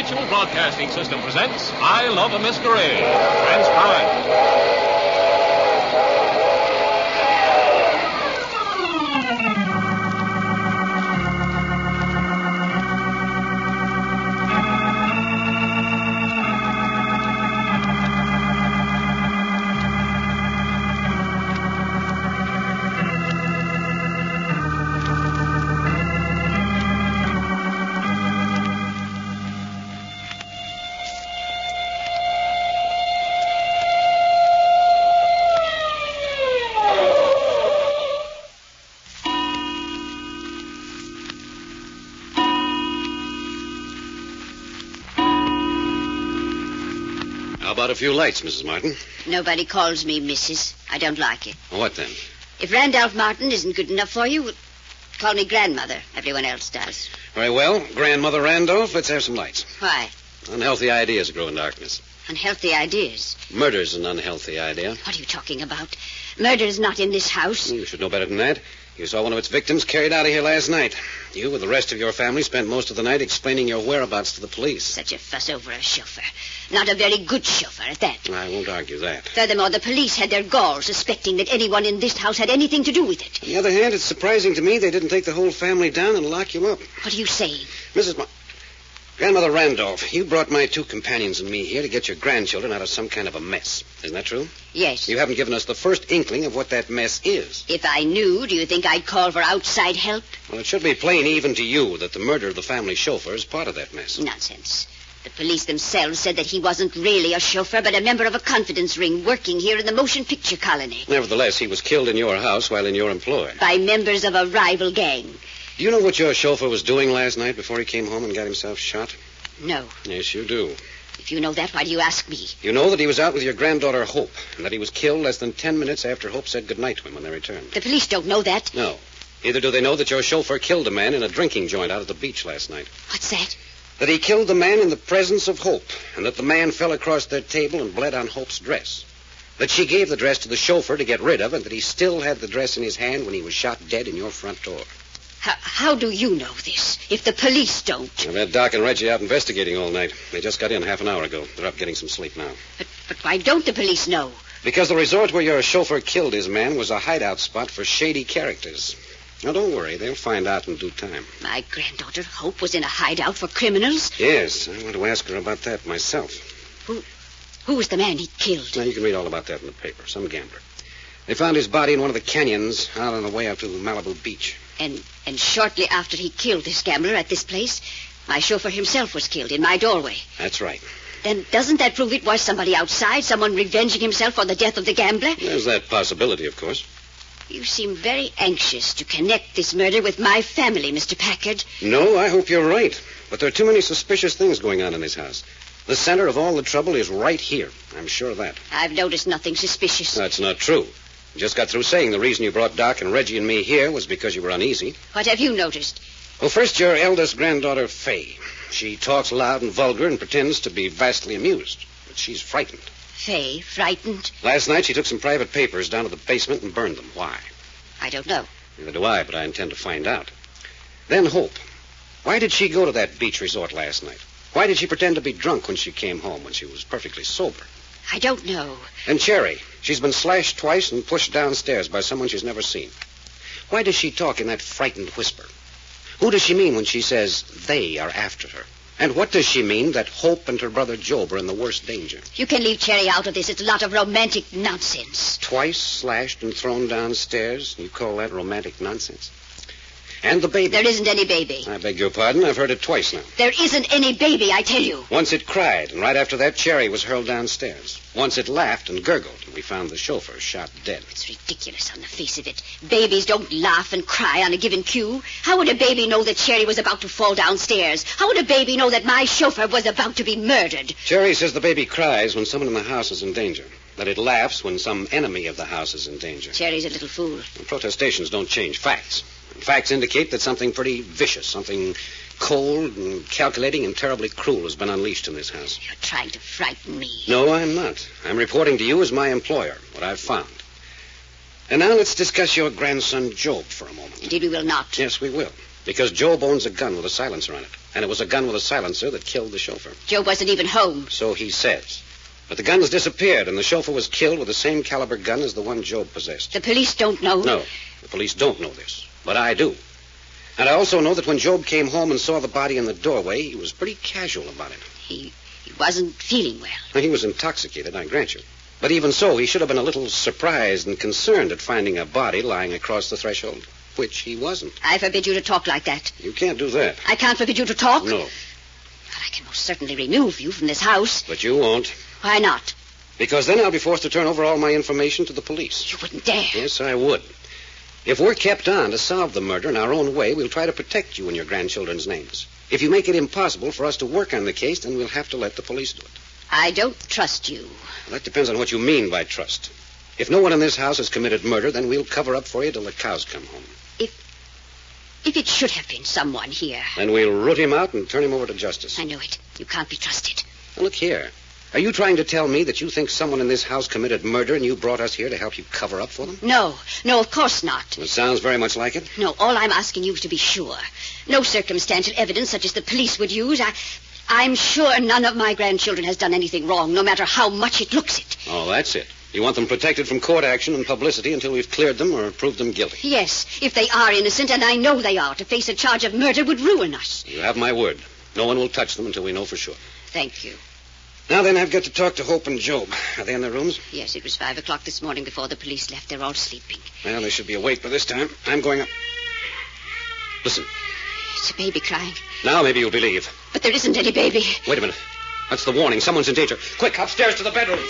Mutual Broadcasting System presents I Love a Masquerade, transcribed. How about a few lights, Mrs. Martin? Nobody calls me Mrs. I don't like it. What then? If Randolph Martin isn't good enough for you, call me grandmother. Everyone else does. Very well. Grandmother Randolph, let's have some lights. Why? Unhealthy ideas grow in darkness. Unhealthy ideas? Murder's an unhealthy idea. What are you talking about? Murder's not in this house. You should know better than that. You saw one of its victims carried out of here last night. You, with the rest of your family, spent most of the night explaining your whereabouts to the police. Such a fuss over a chauffeur. Not a very good chauffeur at that. I won't argue that. Furthermore, the police had their gall suspecting that anyone in this house had anything to do with it. On the other hand, it's surprising to me they didn't take the whole family down and lock you up. What are you saying? Grandmother Randolph, you brought my two companions and me here to get your grandchildren out of some kind of a mess. Isn't that true? Yes. You haven't given us the first inkling of what that mess is. If I knew, do you think I'd call for outside help? Well, it should be plain even to you that the murder of the family chauffeur is part of that mess. Nonsense. The police themselves said that he wasn't really a chauffeur, but a member of a confidence ring working here in the motion picture colony. Nevertheless, he was killed in your house while in your employ. By members of a rival gang. Do you know what your chauffeur was doing last night before he came home and got himself shot? No. Yes, you do. If you know that, why do you ask me? You know that he was out with your granddaughter, Hope, and that he was killed less than 10 minutes after Hope said goodnight to him when they returned. The police don't know that. No. Neither do they know that your chauffeur killed a man in a drinking joint out at the beach last night. What's that? That he killed the man in the presence of Hope, and that the man fell across their table and bled on Hope's dress. That she gave the dress to the chauffeur to get rid of, and that he still had the dress in his hand when he was shot dead in your front door. How do you know this, if the police don't? I've had Doc and Reggie out investigating all night. They just got in half an hour ago. They're up getting some sleep now. But why don't the police know? Because the resort where your chauffeur killed his man was a hideout spot for shady characters. Now, don't worry. They'll find out in due time. My granddaughter, Hope, was in a hideout for criminals? Yes, I want to ask her about that myself. Who was the man he killed? Now, you can read all about that in the paper. Some gambler. They found his body in one of the canyons out on the way up to Malibu Beach. And shortly after he killed this gambler at this place, my chauffeur himself was killed in my doorway. That's right. Then doesn't that prove it was somebody outside, someone revenging himself for the death of the gambler? There's that possibility, of course. You seem very anxious to connect this murder with my family, Mr. Packard. No, I hope you're right. But there are too many suspicious things going on in this house. The center of all the trouble is right here. I'm sure of that. I've noticed nothing suspicious. That's not true. You just got through saying the reason you brought Doc and Reggie and me here was because you were uneasy. What have you noticed? Well, first, your eldest granddaughter, Fay. She talks loud and vulgar and pretends to be vastly amused. But she's frightened. Fay, frightened? Last night, she took some private papers down to the basement and burned them. Why? I don't know. Neither do I, but I intend to find out. Then Hope. Why did she go to that beach resort last night? Why did she pretend to be drunk when she came home when she was perfectly sober? I don't know. And Cherry. She's been slashed twice and pushed downstairs by someone she's never seen. Why does she talk in that frightened whisper? Who does she mean when she says they are after her? And what does she mean that Hope and her brother Job are in the worst danger? You can leave Cherry out of this. It's a lot of romantic nonsense. Twice slashed and thrown downstairs? You call that romantic nonsense? And the baby. There isn't any baby. I beg your pardon. I've heard it twice now. There isn't any baby, I tell you. Once it cried, and right after that, Cherry was hurled downstairs. Once it laughed and gurgled, and we found the chauffeur shot dead. It's ridiculous on the face of it. Babies don't laugh and cry on a given cue. How would a baby know that Cherry was about to fall downstairs? How would a baby know that my chauffeur was about to be murdered? Cherry says the baby cries when someone in the house is in danger. That it laughs when some enemy of the house is in danger. Cherry's a little fool. And protestations don't change facts. Facts indicate that something pretty vicious, something cold and calculating and terribly cruel has been unleashed in this house. You're trying to frighten me. No, I'm not. I'm reporting to you as my employer, what I've found. And now let's discuss your grandson, Job, for a moment. Indeed we will not. Yes, we will. Because Job owns a gun with a silencer on it. And it was a gun with a silencer that killed the chauffeur. Job wasn't even home. So he says. But the gun's disappeared, and the chauffeur was killed with the same caliber gun as the one Job possessed. The police don't know? No, the police don't know this. But I do. And I also know that when Job came home and saw the body in the doorway, he was pretty casual about it. He wasn't feeling well. Well, he was intoxicated, I grant you. But even so, he should have been a little surprised and concerned at finding a body lying across the threshold, which he wasn't. I forbid you to talk like that. You can't do that. I can't forbid you to talk? No. But I can most certainly remove you from this house. But you won't. Why not? Because then I'll be forced to turn over all my information to the police. You wouldn't dare. Yes, I would. If we're kept on to solve the murder in our own way, we'll try to protect you and your grandchildren's names. If you make it impossible for us to work on the case, then we'll have to let the police do it. I don't trust you. Well, that depends on what you mean by trust. If no one in this house has committed murder, then we'll cover up for you till the cows come home. If it should have been someone here. Then we'll root him out and turn him over to justice. I knew it. You can't be trusted. Now, look here. Are you trying to tell me that you think someone in this house committed murder and you brought us here to help you cover up for them? No, of course not. It sounds very much like it. No, all I'm asking you is to be sure. No circumstantial evidence such as the police would use. I'm sure none of my grandchildren has done anything wrong, no matter how much it looks it. Oh, that's it. You want them protected from court action and publicity until we've cleared them or proved them guilty. Yes, if they are innocent, and I know they are, to face a charge of murder would ruin us. You have my word. No one will touch them until we know for sure. Thank you. Now then, I've got to talk to Hope and Job. Are they in their rooms? Yes, it was 5 o'clock this morning before the police left. They're all sleeping. Well, they should be awake by this time. I'm going up. Listen. It's a baby crying. Now maybe you'll believe. But there isn't any baby. Wait a minute. That's the warning. Someone's in danger. Quick, upstairs to the bedrooms.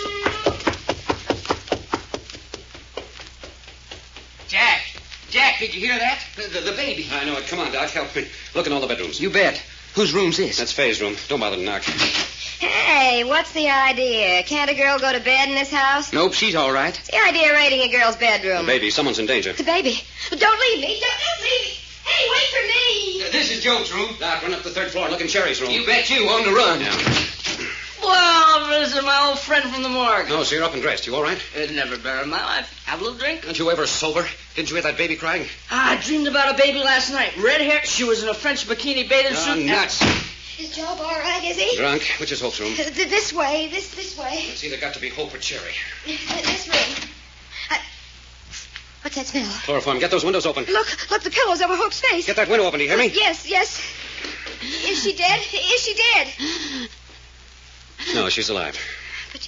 Jack, did you hear that? The baby. I know it. Come on, Doc. Help me. Look in all the bedrooms. You bet. Whose room's this? That's Faye's room. Don't bother to knock. Hey, what's the idea? Can't a girl go to bed in this house? Nope, she's all right. What's the idea of raiding a girl's bedroom? The baby. Someone's in danger. The baby. Don't leave me. Don't leave me. Hey, wait for me. This is Job's room. Doc, run up the 3rd floor and look in Sherry's room. You bet you. On the run. Yeah. Well, this is my old friend from the morgue. No, so you're up and dressed. You all right? It never been in my life. Have a little drink? Aren't you ever sober? Didn't you hear that baby crying? I dreamed about a baby last night. Red hair. She was in a French bikini bathing suit. Nuts. Is Job all right, is he? Drunk. Which is Hope's room? This way. This way. It's either got to be Hope or Cherry. This room. What's that smell? Chloroform. Get those windows open. Look, the pillows over Hope's face. Get that window open. Do you hear me? Yes. Is she dead? Is she dead? No, she's alive. But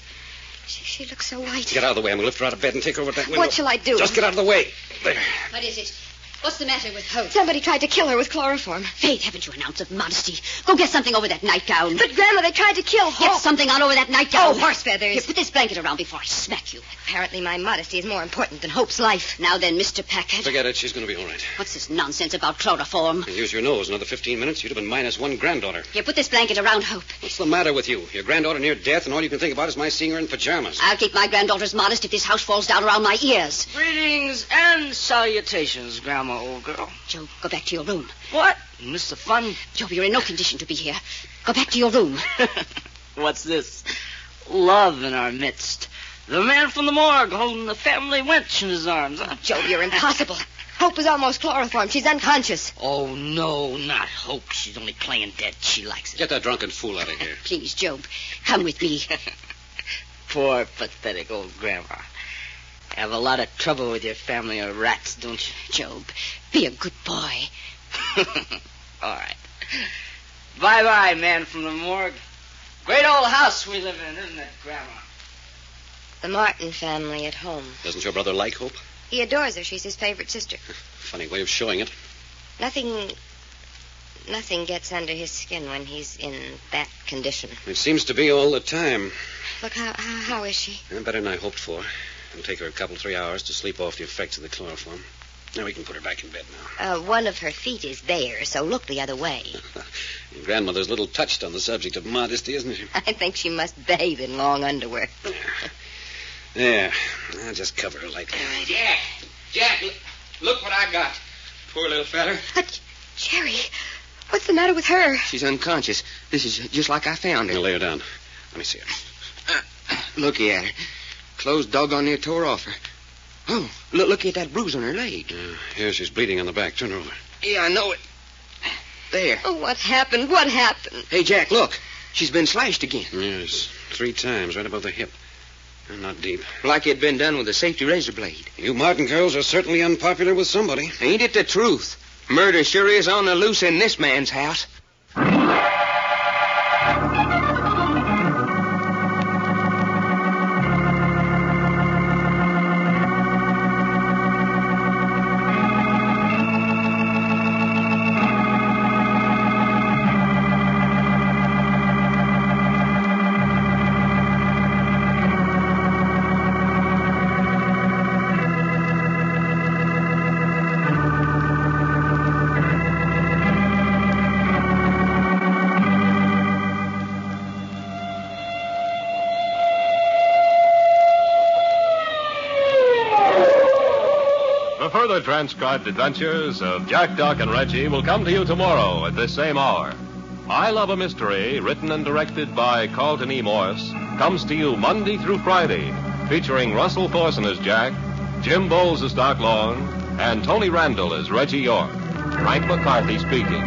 she looks so white. Get out of the way. I'm going to lift her out of bed and take her over that window. What shall I do? Just get out of the way. There. What is it? What's the matter with Hope? Somebody tried to kill her with chloroform. Faith, haven't you an ounce of modesty? Go get something over that nightgown. But, Grandma, they tried to kill Hope. Get something on over that nightgown. Oh, horse feathers. Here, put this blanket around before I smack you. Apparently my modesty is more important than Hope's life. Now then, Mr. Packard. Forget it. She's going to be all right. What's this nonsense about chloroform? You use your nose. Another 15 minutes, you'd have been minus 1 granddaughter. Here, put this blanket around Hope. What's the matter with you? Your granddaughter near death, and all you can think about is my seeing her in pajamas. I'll keep my granddaughters modest if this house falls down around my ears. Greetings and salutations, Grandma, old girl. Joe, go back to your room. What? Mr. Fun? Joe, you're in no condition to be here. Go back to your room. What's this? Love in our midst. The man from the morgue holding the family wench in his arms, huh? Joe, you're impossible. Hope is almost chloroformed. She's unconscious. Oh, no, not Hope. She's only playing dead. She likes it. Get that drunken fool out of here. Please, Job, come with me. Poor, pathetic old Grandma. Have a lot of trouble with your family of rats, don't you? Job, be a good boy. All right. Bye-bye, man from the morgue. Great old house we live in, isn't it, Grandma? The Martin family at home. Doesn't your brother like Hope? He adores her. She's his favorite sister. Funny way of showing it. Nothing gets under his skin when he's in that condition. It seems to be all the time. Look, how is she? Better than I hoped for. It'll take her a couple, 3 hours to sleep off the effects of the chloroform. Now we can put her back in bed now. One of her feet is bare, so look the other way. Your grandmother's a little touched on the subject of modesty, isn't she? I think she must bathe in long underwear. There. I'll just cover her lightly. Jack, look what I got. Poor little feller. Cherry, what's the matter with her? She's unconscious. This is just like I found her. Now lay her down. Let me see her. Looky at her. Clothes doggone near tore off her. Oh, looky at that bruise on her leg. Here she's bleeding on the back. Turn her over. Yeah, I know it. There. Oh, what happened? What happened? Hey, Jack, look. She's been slashed again. Yes, 3 times, right above the hip. Not deep. Like it'd been done with a safety razor blade. You Martin girls are certainly unpopular with somebody. Ain't it the truth? Murder sure is on the loose in this man's house. Further transcribed adventures of Jack, Doc, and Reggie will come to you tomorrow at this same hour. I Love a Mystery, written and directed by Carlton E. Morse, comes to you Monday through Friday, featuring Russell Thorson as Jack, Jim Boles as Doc Long, and Tony Randall as Reggie York. Frank McCarthy speaking.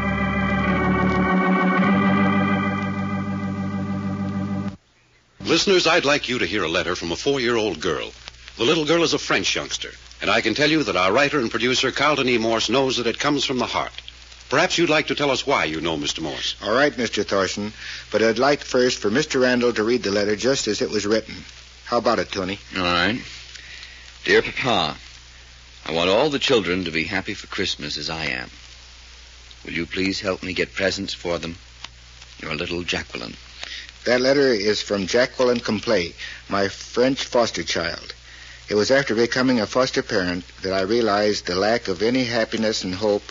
Listeners, I'd like you to hear a letter from a 4-year-old girl. The little girl is a French youngster, and I can tell you that our writer and producer, Carlton E. Morse, knows that it comes from the heart. Perhaps you'd like to tell us why you know Mr. Morse. All right, Mr. Thorson, but I'd like first for Mr. Randall to read the letter just as it was written. How about it, Tony? All right. Dear Papa, I want all the children to be happy for Christmas as I am. Will you please help me get presents for them? Your little Jacqueline. That letter is from Jacqueline Complay, my French foster child. It was after becoming a foster parent that I realized the lack of any happiness and hope,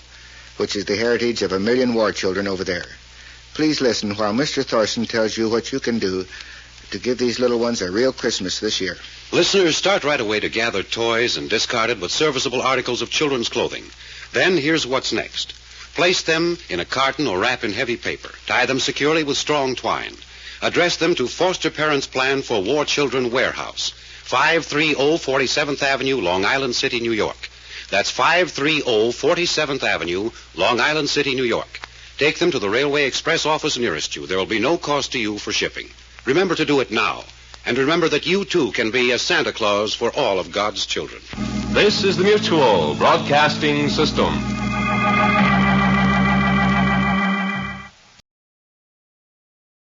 which is the heritage of 1 million war children over there. Please listen while Mr. Thorson tells you what you can do to give these little ones a real Christmas this year. Listeners, start right away to gather toys and discarded but serviceable articles of children's clothing. Then here's what's next. Place them in a carton or wrap in heavy paper. Tie them securely with strong twine. Address them to Foster Parents Plan for War Children Warehouse, 530 47th Avenue, Long Island City, New York. That's 530 47th Avenue, Long Island City, New York. Take them to the Railway Express office nearest you. There will be no cost to you for shipping. Remember to do it now. And remember that you, too, can be a Santa Claus for all of God's children. This is the Mutual Broadcasting System.